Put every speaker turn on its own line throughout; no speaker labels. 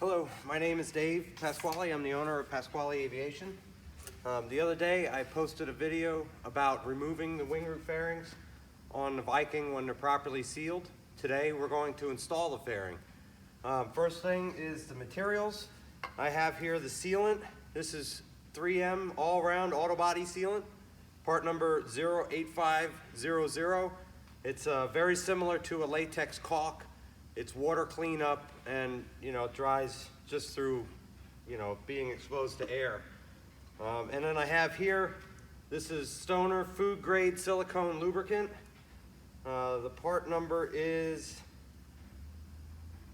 Hello, my name is Dave Pasquale. I'm the owner of Pasquale Aviation. The other day I posted a video about removing the wing root fairings on the Viking when they're properly sealed. Today we're going to install the fairing. First thing is the materials. I have here the sealant. This is 3M all-round auto body sealant, part number 08500. It's very similar to a latex caulk. It's water cleanup, and it dries just through being exposed to air. And then I have here, this is Stoner food grade silicone lubricant. The part number is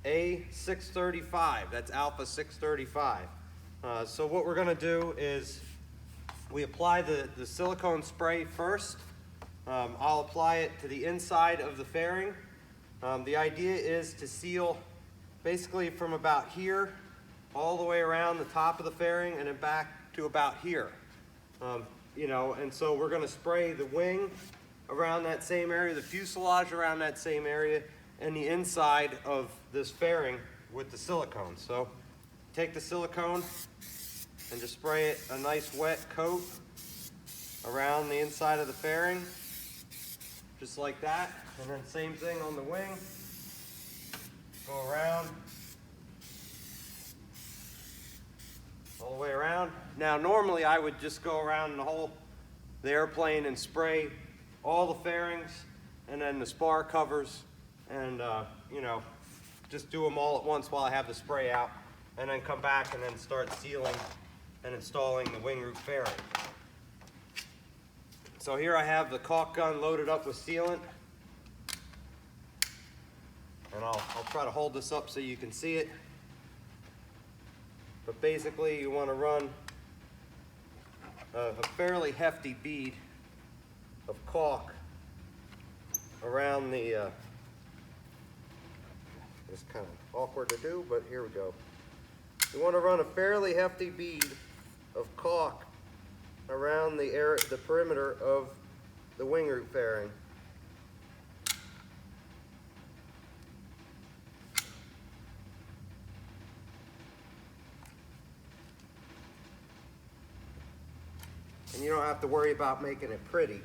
A635. That's alpha 635. So what we're going to do is we apply the silicone spray first. I'll apply it to the inside of the fairing. The idea is to seal basically from about here all the way around the top of the fairing and then back to about here. And so we're going to spray the wing around that same area, the fuselage around that same area, and the inside of this fairing with the silicone. So take the silicone and just spray it a nice wet coat around the inside of the fairing, just like that. And then same thing on the wing. Go around, all the way around. Now normally I would just go around the airplane and spray all the fairings and then the spar covers and just do them all at once while I have the spray out, and then come back and then start sealing and installing the wing root fairing. So here I have the caulk gun loaded up with sealant. And I'll try to hold this up so you can see it. But basically you want to run a fairly hefty bead of caulk around the, it's kind of awkward to do, but here we go. You want to run a fairly hefty bead of caulk around the perimeter of the wing root fairing. And you don't have to worry about making it pretty.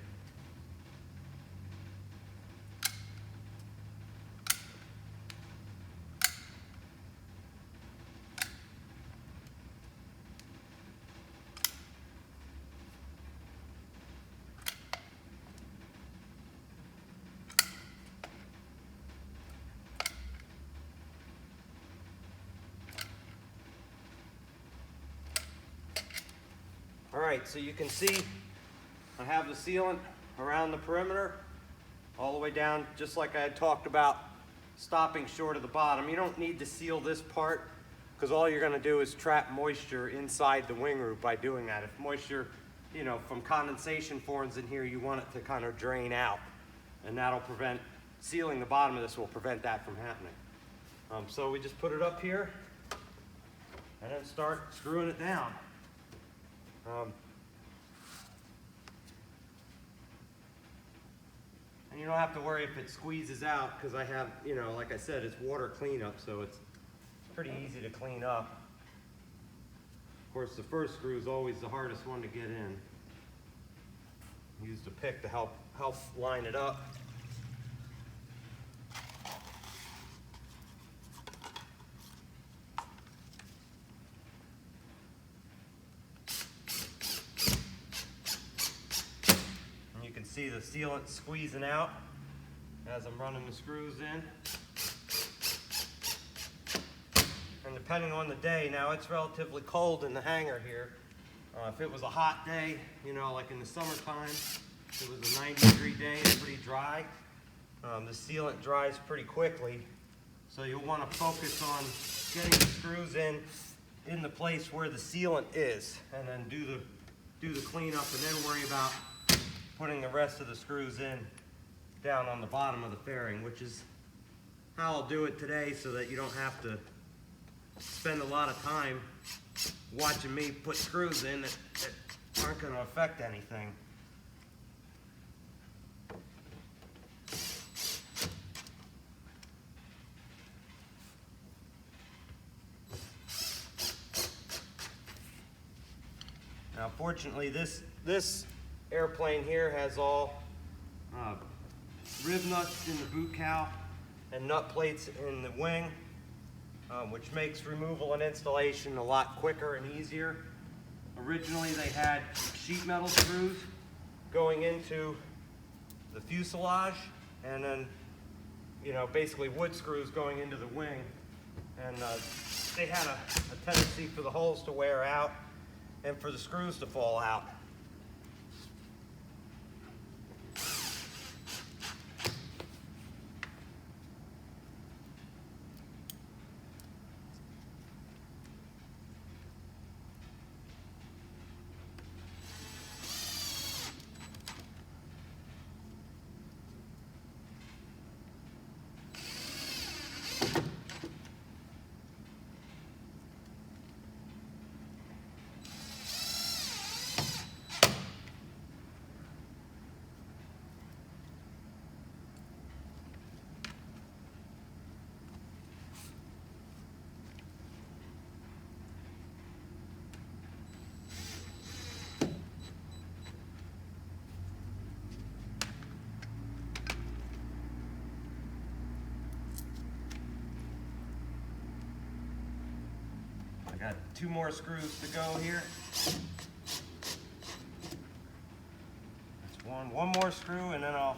Alright, so you can see I have the sealant around the perimeter all the way down, just like I had talked about, stopping short of the bottom. You don't need to seal this part because all you're going to do is trap moisture inside the wing root by doing that. If moisture, from condensation forms in here, you want it to kind of drain out, and that'll prevent, sealing the bottom of this will prevent that from happening. So we just put it up here and then start screwing it down. And you don't have to worry if it squeezes out because I have, like I said, it's water cleanup, so it's pretty easy to clean up. Of course, the first screw is always the hardest one to get in. Use the pick to help line it up. See the sealant squeezing out as I'm running the screws in. And depending on the day, now it's relatively cold in the hangar here. If it was a hot day, like in the summertime, it was a 90-degree day, it's pretty dry. The sealant dries pretty quickly, so you'll want to focus on getting the screws in the place where the sealant is, and then do the cleanup, and then worry about putting the rest of the screws in down on the bottom of the fairing, which is how I'll do it today so that you don't have to spend a lot of time watching me put screws in that aren't going to affect anything. Fortunately, this airplane here has all rib nuts in the boot cowl and nut plates in the wing, which makes removal and installation a lot quicker and easier. Originally, they had sheet metal screws going into the fuselage, and then, you know, basically wood screws going into the wing. And they had a tendency for the holes to wear out and for the screws to fall out. I got 2 more screws to go here. That's one more screw, and then I'll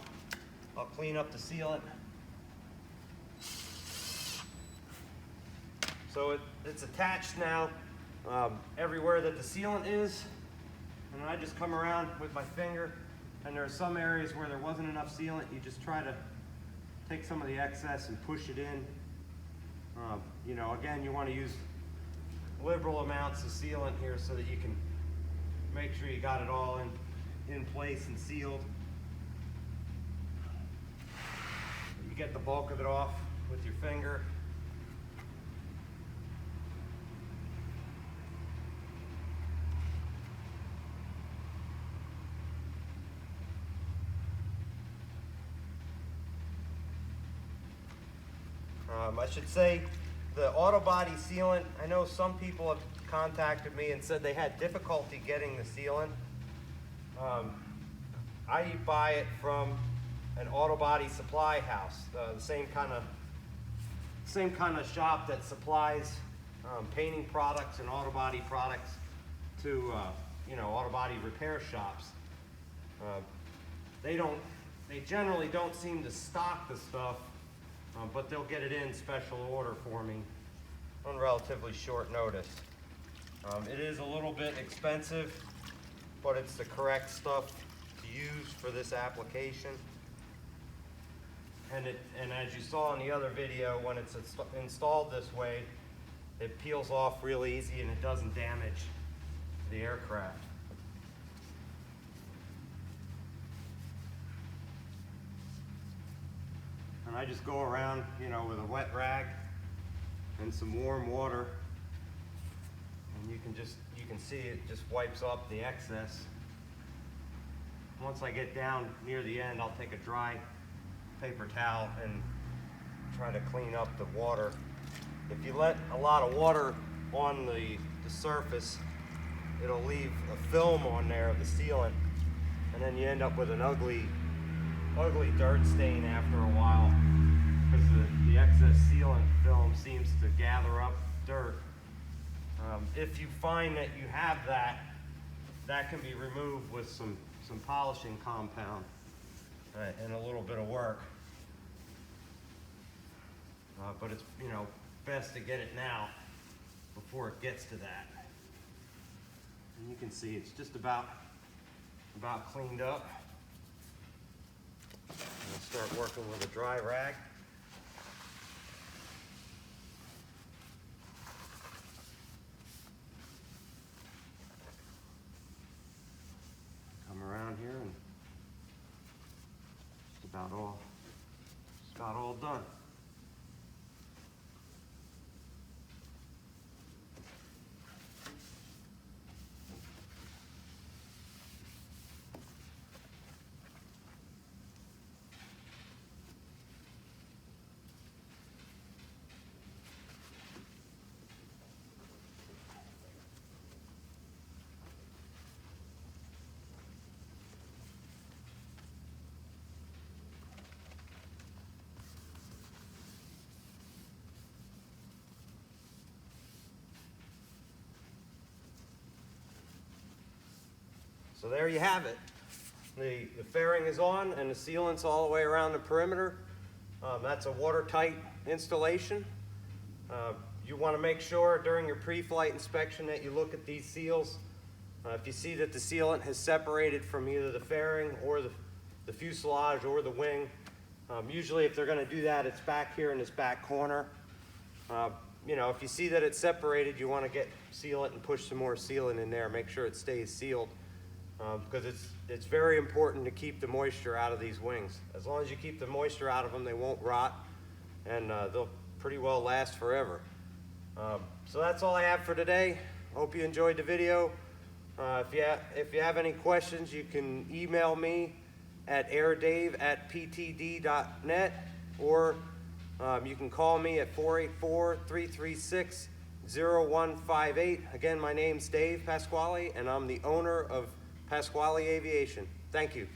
clean up the sealant. So it's attached now everywhere that the sealant is, and I just come around with my finger, and there are some areas where there wasn't enough sealant. You just try to take some of the excess and push it in. You know, again, you want to use liberal amounts of sealant here so that you can make sure you got it all in place and sealed. You get the bulk of it off with your finger. I should say, the auto body sealant, I know some people have contacted me and said they had difficulty getting the sealant. I buy it from an auto body supply house, the same kind of shop that supplies painting products and auto body products to you know, auto body repair shops. They generally don't seem to stock the stuff, but they'll get it in special order for me on relatively short notice. It is a little bit expensive, but it's the correct stuff to use for this application. And as you saw in the other video, when it's installed this way, it peels off real easy and it doesn't damage the aircraft. And I just go around, you know, with a wet rag and some warm water, and you can see it just wipes up the excess. Once I get down near the end, I'll take a dry paper towel and try to clean up the water. If you let a lot of water on the surface, it'll leave a film on there of the sealant, and then you end up with an ugly dirt stain after a while, because the excess sealant film seems to gather up dirt. If you find that you have that can be removed with some polishing compound and a little bit of work. But it's, you know, best to get it now before it gets to that. And you can see it's just about cleaned up. I'll start working with a dry rag. Come around here and just about all done. So there you have it. The fairing is on and the sealant's all the way around the perimeter. That's a watertight installation. You want to make sure during your pre-flight inspection that you look at these seals. If you see that the sealant has separated from either the fairing or the fuselage or the wing, usually if they're going to do that, it's back here in this back corner. You know, if you see that it's separated, you want to get sealant and push some more sealant in there. Make sure it stays sealed, because it's very important to keep the moisture out of these wings. As long as you keep the moisture out of them, they won't rot, and they'll pretty well last forever. So that's all I have for today. Hope you enjoyed the video. If you have any questions, you can email me at airdave@ptd.net, or you can call me at 484-336-0158. Again, my name's Dave Pasquale, and I'm the owner of Pasquale Aviation. Thank you.